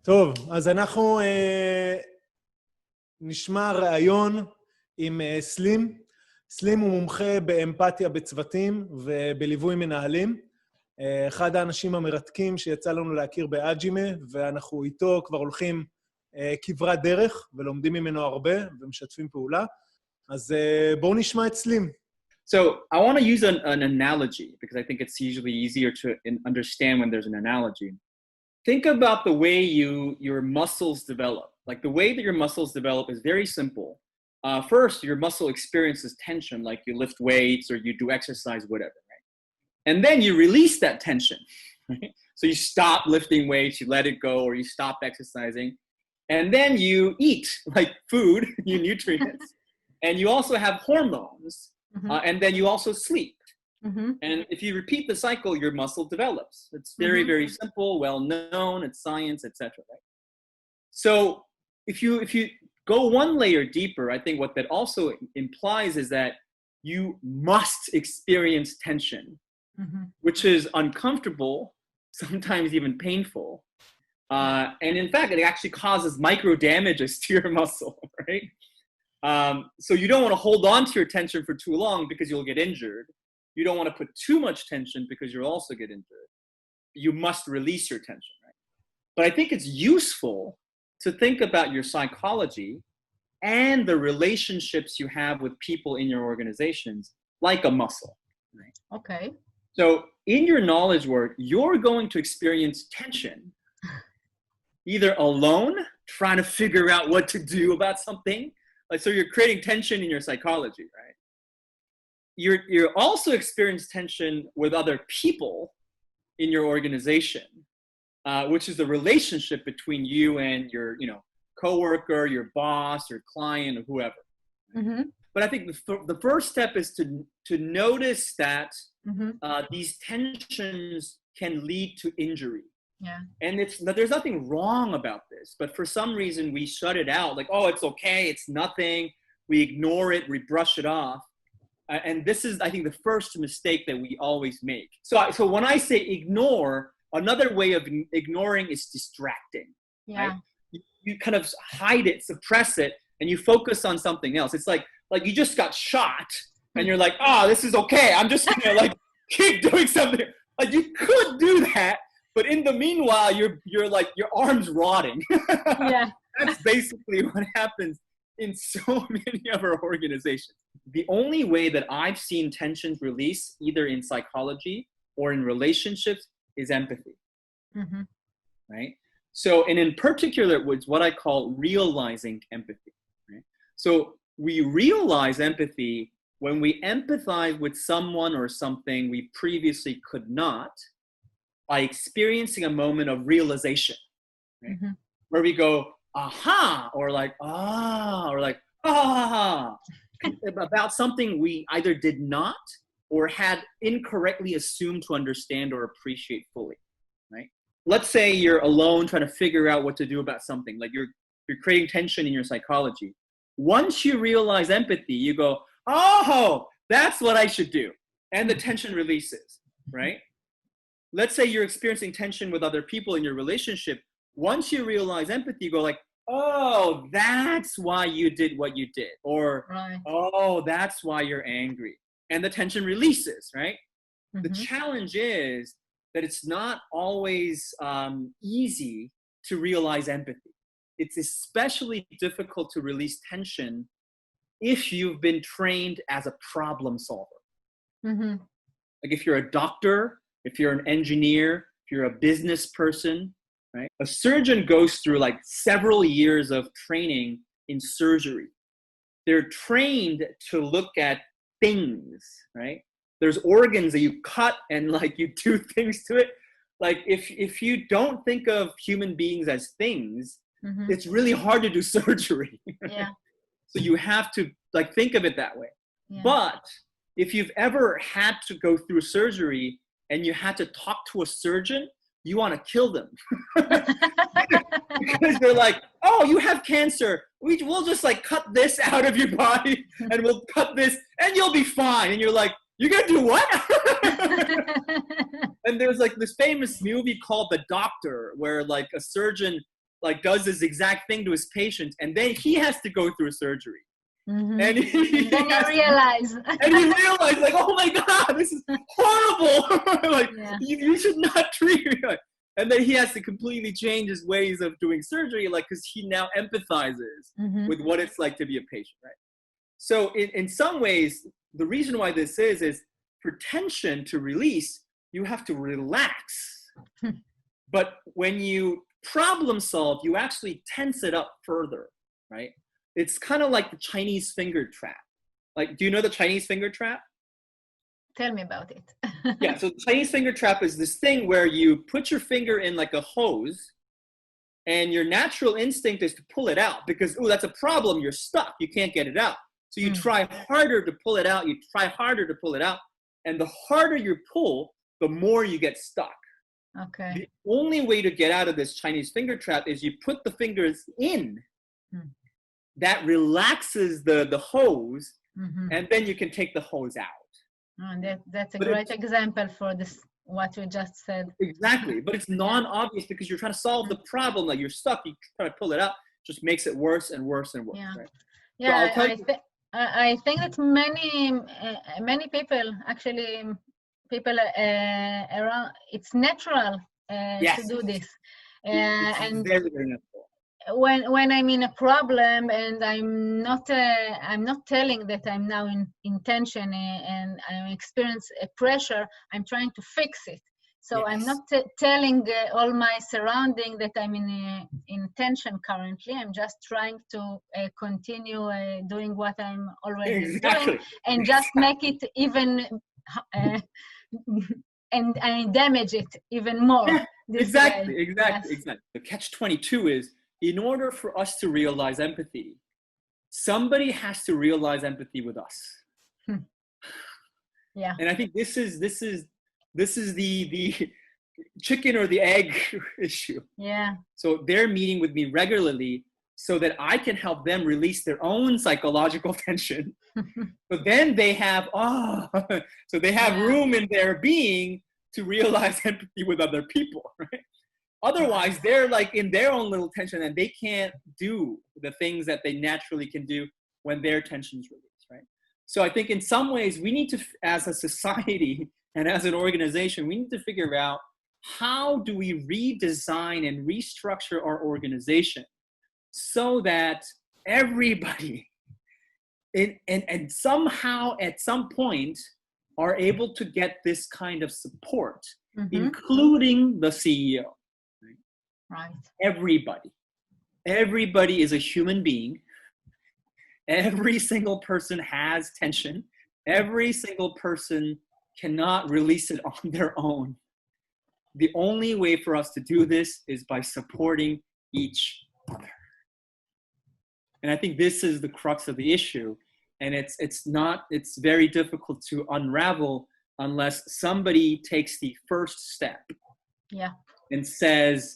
טוב, אז אנחנו נשמע ראיון עם סלים. סלים הוא מומחה באמפתיה בצוותים ובליווי מנהלים. אחד האנשים המרתקים שיצא לנו להכיר באג'ימה, ואנחנו איתו כבר הולכים כברת דרך ולומדים ממנו הרבה ומשתפים פעולה. אז בואו נשמע את סלים. So I want to use an analogy because I think it's usually easier to understand when there's an analogy. Think about the way your muscles develop. Like the way that your muscles develop is very simple. First, your muscle experiences tension, like you lift weights or you do exercise, whatever, right? And then you release that tension, right? So you stop lifting weights, you let it go, or you stop exercising. And then you eat like food, your nutrients. And you also have hormones. And then you also sleep. And if you repeat the cycle, your muscle develops. It's very, very simple, well known, it's science, etc. Right? So if you go one layer deeper, I think what that also implies is that you must experience tension, which is uncomfortable, sometimes even painful. And in fact, it actually causes micro damages to your muscle, right? So you don't want to hold on to your tension for too long because you'll get injured. You don't want to put too much tension because you'll also get injured. You must release your tension, right? But I think it's useful to think about your psychology and the relationships you have with people in your organizations like a muscle, right? Okay. So in your knowledge work, you're going to experience tension either alone, trying to figure out what to do about something. Like, so you're creating tension in your psychology, right? You're also experience tension with other people in your organization, which is the relationship between you and your, coworker, your boss, your client, or whoever. But I think the first step is to notice that these tensions can lead to injury. Yeah. And there's nothing wrong about this, but for some reason we shut it out, like, oh, it's okay, it's nothing. We ignore it, we brush it off. And this is, I think, the first mistake that we always make. So when I say ignore, another way of ignoring is distracting. Yeah. Right? You kind of hide it, suppress it, and you focus on something else. It's like you just got shot, and you're like, oh, this is okay. I'm just gonna keep doing something. Like, you could do that, but in the meanwhile, you're like, your arm's rotting. Yeah. That's basically what happens in so many of our organizations. The only way that I've seen tensions release, either in psychology or in relationships, is empathy. Right? So, and in particular, it's what I call realizing empathy. Right? So we realize empathy when we empathize with someone or something we previously could not, by experiencing a moment of realization, right? Where we go, aha, or like, ah, or like, ah, about something we either did not or had incorrectly assumed to understand or appreciate fully, right? Let's say you're alone trying to figure out what to do about something, like you're creating tension in your psychology. Once you realize empathy, you go, oh, that's what I should do. And the tension releases, right? Let's say you're experiencing tension with other people in your relationship. Once you realize empathy, you go like, oh, that's why you did what you did. Or, Right. oh, that's why you're angry. And the tension releases, right? The challenge is that it's not always easy to realize empathy. It's especially difficult to release tension if you've been trained as a problem solver. Like if you're a doctor, if you're an engineer, if you're a business person, right? A surgeon goes through like several years of training in surgery. They're trained to look at things, right? There's organs that you cut and like you do things to it. Like if you don't think of human beings as things, it's really hard to do surgery. Yeah. So you have to like think of it that way. Yeah. But if you've ever had to go through surgery and you had to talk to a surgeon, you want to kill them. Because they're like, oh, you have cancer. We'll just like cut this out of your body and we'll cut this and you'll be fine. And you're like, you're going to do what? And there's like this famous movie called The Doctor where like a surgeon like does this exact thing to his patient, and then he has to go through surgery. Mm-hmm. And then you realize. And he realized, like, oh my God, this is horrible. Like, you should not treat me. And then he has to completely change his ways of doing surgery, like, because he now empathizes with what it's like to be a patient, right? So in some ways, the reason why this is for tension to release, you have to relax. But when you problem solve, you actually tense it up further, right? It's kind of like the Chinese finger trap. Like, do you know the Chinese finger trap? Tell me about it. Yeah, so the Chinese finger trap is this thing where you put your finger in like a hose, and your natural instinct is to pull it out because, oh, that's a problem. You're stuck. You can't get it out. So you try harder to pull it out. You try harder to pull it out. And the harder you pull, the more you get stuck. Okay. The only way to get out of this Chinese finger trap is you put the fingers in. That relaxes the hose, and then you can take the hose out. That's a great example for this, what you just said. Exactly, but it's non-obvious because you're trying to solve the problem. Like, you're stuck, you try to pull it out, just makes it worse and worse and worse. Yeah, right? yeah. So I think that many people actually around, it's natural to do this, and very, very natural. When I'm in a problem and I'm not telling that I'm now in tension and I experience a pressure, I'm trying to fix it. So I'm not telling all my surrounding that I'm in tension currently. I'm just trying to continue doing what I'm already doing, and just make it even and damage it even more. Yeah, exactly. Yes. The catch-22 is, in order for us to realize empathy, somebody has to realize empathy with us. Yeah. And I think this is the chicken or the egg issue. Yeah. So they're meeting with me regularly so that I can help them release their own psychological tension. But then they have room in their being to realize empathy with other people, right? Otherwise, they're like in their own little tension, and they can't do the things that they naturally can do when their tension's released, right? So I think in some ways, we need to, as a society and as an organization, we need to figure out, how do we redesign and restructure our organization so that everybody and somehow at some point are able to get this kind of support, including the CEO. Right. Everybody is a human being. Every single person has tension. Every single person cannot release it on their own. The only way for us to do this is by supporting each other. And I think this is the crux of the issue. And it's very difficult to unravel unless somebody takes the first step. Yeah. And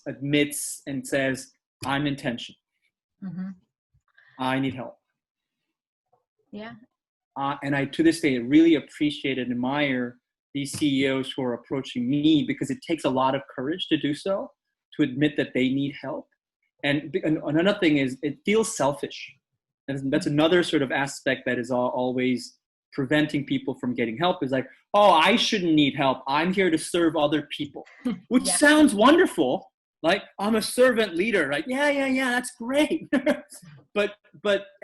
admits and says, I'm in tension. I need help. Yeah. And I, to this day, really appreciate and admire these CEOs who are approaching me, because it takes a lot of courage to do so, to admit that they need help. And another thing is, it feels selfish. And that's another sort of aspect that is always preventing people from getting help, is like, oh, I shouldn't need help. I'm here to serve other people, which sounds wonderful. Like, I'm a servant leader, right? Yeah, that's great. but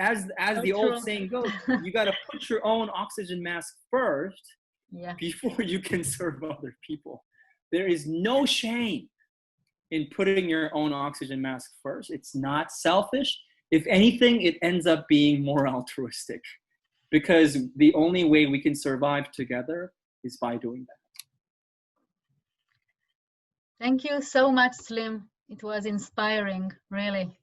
as the old saying goes, you got to put your own oxygen mask first before you can serve other people. There is no shame in putting your own oxygen mask first. It's not selfish. If anything, it ends up being more altruistic, because the only way we can survive together is by doing that. Thank you so much, Slim. It was inspiring, really.